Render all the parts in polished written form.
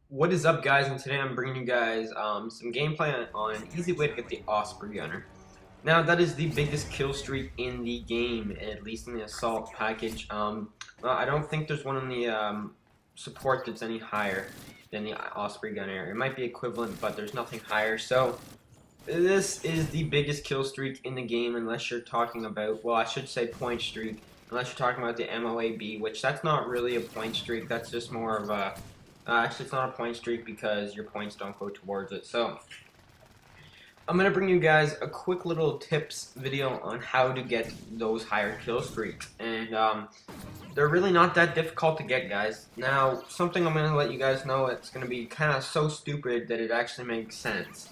What is up, guys? And today I'm bringing you guys some gameplay on an easy way to get the Osprey gunner. Now, that is the biggest kill streak in the game, at least in the assault package. Well, I don't think there's one in the support that's any higher than the Osprey gunner. It might be equivalent, but there's nothing higher. So this is the biggest kill streak in the game, unless you're talking about, well, I should say point streak, unless you're talking about the MOAB, which that's not really a point streak. That's just more of a actually, it's not a point streak because your points don't go towards it. So, I'm going to bring you guys a quick little tips video on how to get those higher kill streaks. And they're really not that difficult to get, guys. Now, something I'm going to let you guys know, it's going to be kind of so stupid that it actually makes sense,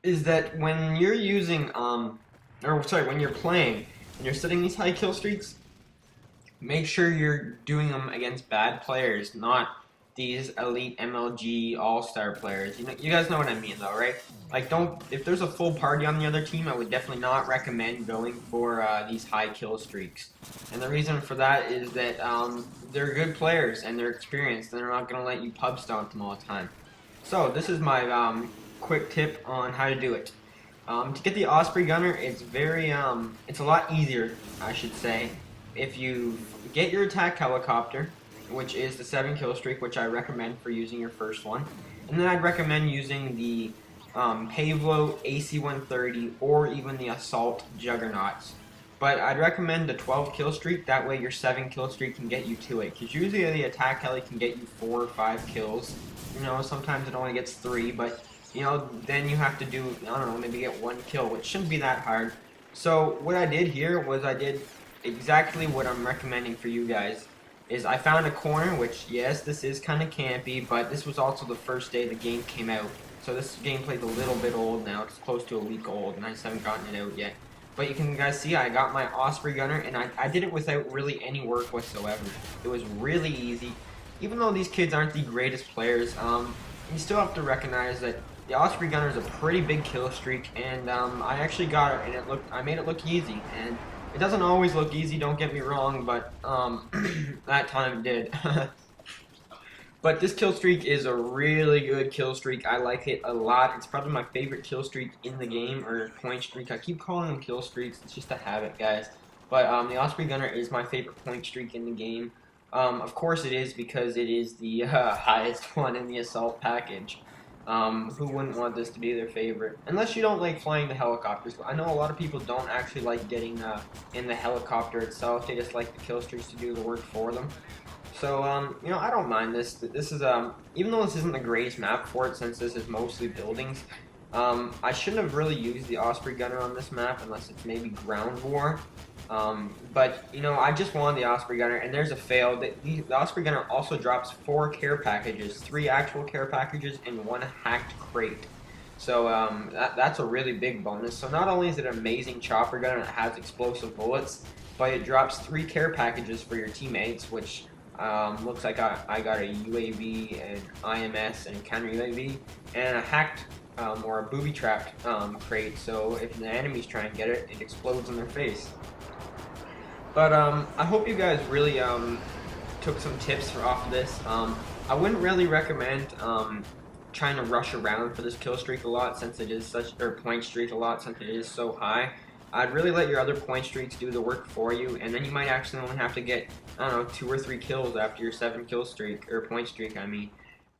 is that when you're using, when you're playing and you're setting these high kill streaks, make sure you're doing them against bad players, not these elite MLG all-star players. You guys know what I mean, though, right? Like, if there's a full party on the other team, I would definitely not recommend going for these high kill streaks. And the reason for that is that they're good players and they're experienced, and they're not going to let you pub stomp them all the time. So this is my quick tip on how to do it. To get the Osprey gunner, it's it's a lot easier, I should say, if you get your attack helicopter, which is the 7 kill streak, which I recommend for using your first one. And then I'd recommend using the Pavlo AC-130 or even the Assault Juggernauts. But I'd recommend the 12 kill streak, that way your 7 kill streak can get you to it. Because usually the attack heli can get you 4 or 5 kills. Sometimes it only gets 3, but then you have to do, I don't know, maybe get 1 kill, which shouldn't be that hard. So what I did here was I did exactly what I'm recommending for you guys. I found a corner, which, yes, this is kind of campy, but this was also the first day the game came out. So this gameplay's a little bit old now. It's close to a week old, and I just haven't gotten it out yet. But you can guys see I got my Osprey gunner, and I did it without really any work whatsoever. It was really easy. Even though these kids aren't the greatest players, you still have to recognize that the Osprey gunner is a pretty big kill streak, and I actually got it, and I made it look easy. And it doesn't always look easy, don't get me wrong, but that time it did. But this kill streak is a really good kill streak. I like it a lot. It's probably my favorite kill streak in the game, or point streak. I keep calling them kill streaks. It's just a habit, guys. But the Osprey gunner is my favorite point streak in the game. Of course it is, because it is the highest one in the assault package. Who wouldn't want this to be their favorite? Unless you don't like flying the helicopters. I know a lot of people don't actually like getting in the helicopter itself. They just like the kill streaks to do the work for them. So, I don't mind this. This is, even though this isn't the greatest map for it, since this is mostly buildings, I shouldn't have really used the Osprey gunner on this map unless it's maybe ground war. But I just wanted the Osprey gunner, and there's a fail. The Osprey gunner also drops 4 care packages, 3 actual care packages, and 1 hacked crate. So that's a really big bonus. So not only is it an amazing chopper gunner that has explosive bullets, but it drops 3 care packages for your teammates, which looks like I got a UAV, and IMS, and counter UAV, and a hacked or a booby-trapped crate. So if the enemies try and get it, it explodes in their face. But I hope you guys really took some tips off of this. I wouldn't really recommend trying to rush around for this kill streak a lot, since it is point streak a lot, since it is so high. I'd really let your other point streaks do the work for you, and then you might actually only have to get, I don't know, 2 or 3 kills after your 7 kill streak, or point streak, I mean.